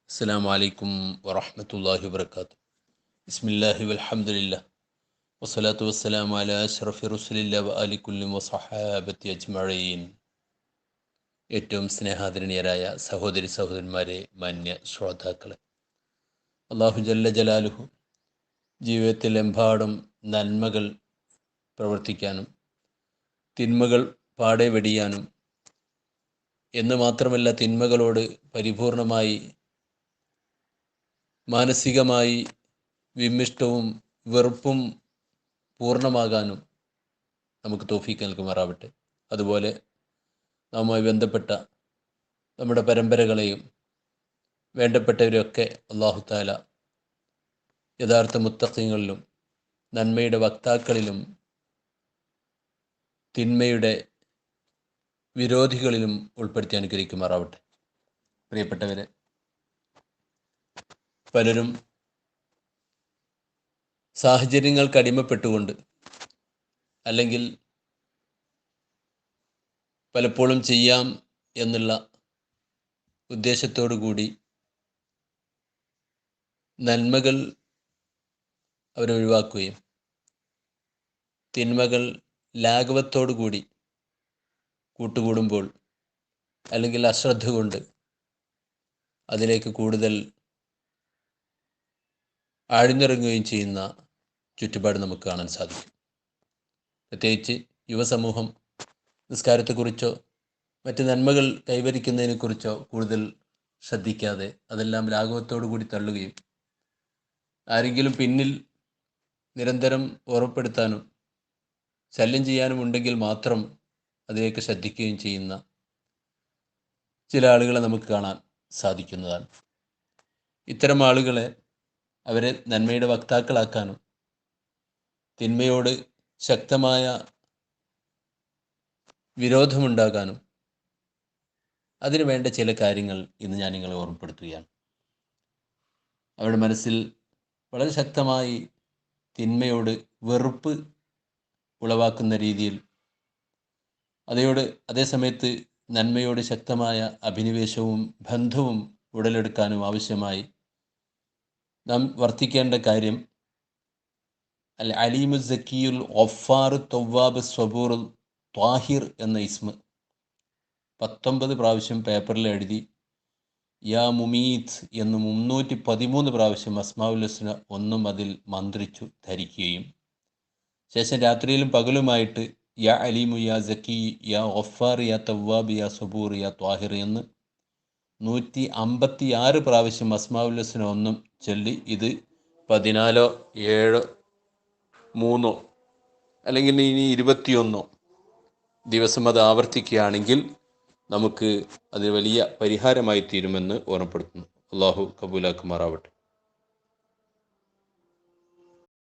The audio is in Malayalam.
അസ്സലാമു അലൈക്കും വറഹ്മത്തുള്ളാഹി വബറകാതുഹു. ബിസ്മില്ലാഹി വൽഹംദുലില്ലാഹ് വസ്സലാത്തു വസ്സലാമു അലാ അഷ്റഫി റസൂലില്ലാഹി വആലി കുല്ലി വസഹാബത്തി അജ്മഈൻ. ഏറ്റവും സ്നേഹാദരണീയരായ സഹോദരി സഹോദരന്മാരെ, മാന്യ ശ്രോതാക്കളെ, അല്ലാഹു ജല്ല ജലാലുഹു ജീവിതത്തിലെമ്പാടും നന്മകൾ പ്രവർത്തിക്കാനും തിന്മകൾ പാടെ വെടിയാനും എന്ന് മാത്രമല്ല തിന്മകളോട് പരിപൂർണമായി മാനസികമായി വിമ്മിഷ്ടവും വെറുപ്പും പൂർണ്ണമാകാനും നമുക്ക് തൗഫീക്ക് നൽകുമാറാവട്ടെ. അതുപോലെ നാമുമായി ബന്ധപ്പെട്ട നമ്മുടെ പരമ്പരകളെയും വേണ്ടപ്പെട്ടവരെയൊക്കെ അല്ലാഹു തആല യഥാർത്ഥ മുത്തഖീങ്ങളിലും നന്മയുടെ വക്താക്കളിലും തിന്മയുടെ വിരോധികളിലും ഉൾപ്പെടുത്തി അനുഗ്രഹിക്കുമാറാവട്ടെ. പ്രിയപ്പെട്ടവരെ, പലരും സാഹചര്യങ്ങൾക്ക് അടിമപ്പെട്ടുകൊണ്ട് അല്ലെങ്കിൽ പലപ്പോഴും ചെയ്യാം എന്നുള്ള ഉദ്ദേശത്തോടു കൂടി നന്മകൾ അവരൊഴിവാക്കുകയും തിന്മകൾ ലാഘവത്തോടു കൂടി കൂട്ടുകൂടുമ്പോൾ അല്ലെങ്കിൽ അശ്രദ്ധ കൊണ്ട് അതിലേക്ക് കൂടുതൽ ആഴ്ന്നിറങ്ങുകയും ചെയ്യുന്ന ചുറ്റുപാട് നമുക്ക് കാണാൻ സാധിക്കും. പ്രത്യേകിച്ച് യുവസമൂഹം നിസ്കാരത്തെക്കുറിച്ചോ മറ്റ് നന്മകൾ കൈവരിക്കുന്നതിനെക്കുറിച്ചോ കൂടുതൽ ശ്രദ്ധിക്കാതെ അതെല്ലാം ലാഘവത്തോടു കൂടി തള്ളുകയും ആരെങ്കിലും പിന്നിൽ നിരന്തരം ഓർമ്മപ്പെടുത്താനും ശല്യം ചെയ്യാനും ഉണ്ടെങ്കിൽ മാത്രം അതിലേക്ക് ശ്രദ്ധിക്കുകയും ചെയ്യുന്ന ചില ആളുകളെ നമുക്ക് കാണാൻ സാധിക്കുന്നതാണ്. ഇത്തരം ആളുകളെ അവരെ നന്മയുടെ വക്താക്കളാക്കാനും തിന്മയോട് ശക്തമായ വിരോധമുണ്ടാകാനും അതിനു വേണ്ട ചില കാര്യങ്ങൾ ഇന്ന് ഞാൻ നിങ്ങളെ ഓർമ്മപ്പെടുത്തുകയാണ്. അവരുടെ മനസ്സിൽ വളരെ ശക്തമായി തിന്മയോട് വെറുപ്പ് ഉളവാക്കുന്ന രീതിയിൽ അതേസമയത്ത് നന്മയോട് ശക്തമായ അഭിനിവേശവും ബന്ധവും ഉടലെടുക്കാനും ആവശ്യമായി നാം വർത്തിക്കേണ്ട കാര്യം അൽ അലീമു സക്കിയുൽ ഗഫാർ തവ്വാബ് സ്വബൂർ ത്വാഹിർ എന്ന ഇസ്മ 19 പ്രാവശ്യം പേപ്പറിൽ എഴുതി യാ മുമീത്ത് എന്ന് 313 പ്രാവശ്യം അസ്മാഉൽ ഹുസ്ന ഒന്നും അതിൽ മന്ത്രിച്ചു ധരിക്കുകയും ശേഷം രാത്രിയിലും പകലുമായിട്ട് യാ അലീമു യാ സക്കി യാ ഗഫാർ യാ തവ്വാബ് യാ സ്വബൂർ യാ ത്വാഹിർ എന്ന് 156 പ്രാവശ്യം അസ്മാഉൽ ഹുസ്ന ഒന്നും ചൊല്ലി ഇത് 14 7 3 അല്ലെങ്കിൽ ഇനി 21 ദിവസം അത് ആവർത്തിക്കുകയാണെങ്കിൽ നമുക്ക് അത് വലിയ പരിഹാരമായി തീരുമെന്ന് ഓർമ്മപ്പെടുത്തുന്നു. അല്ലാഹു കബൂലാക്കുമാറാവട്ടെ.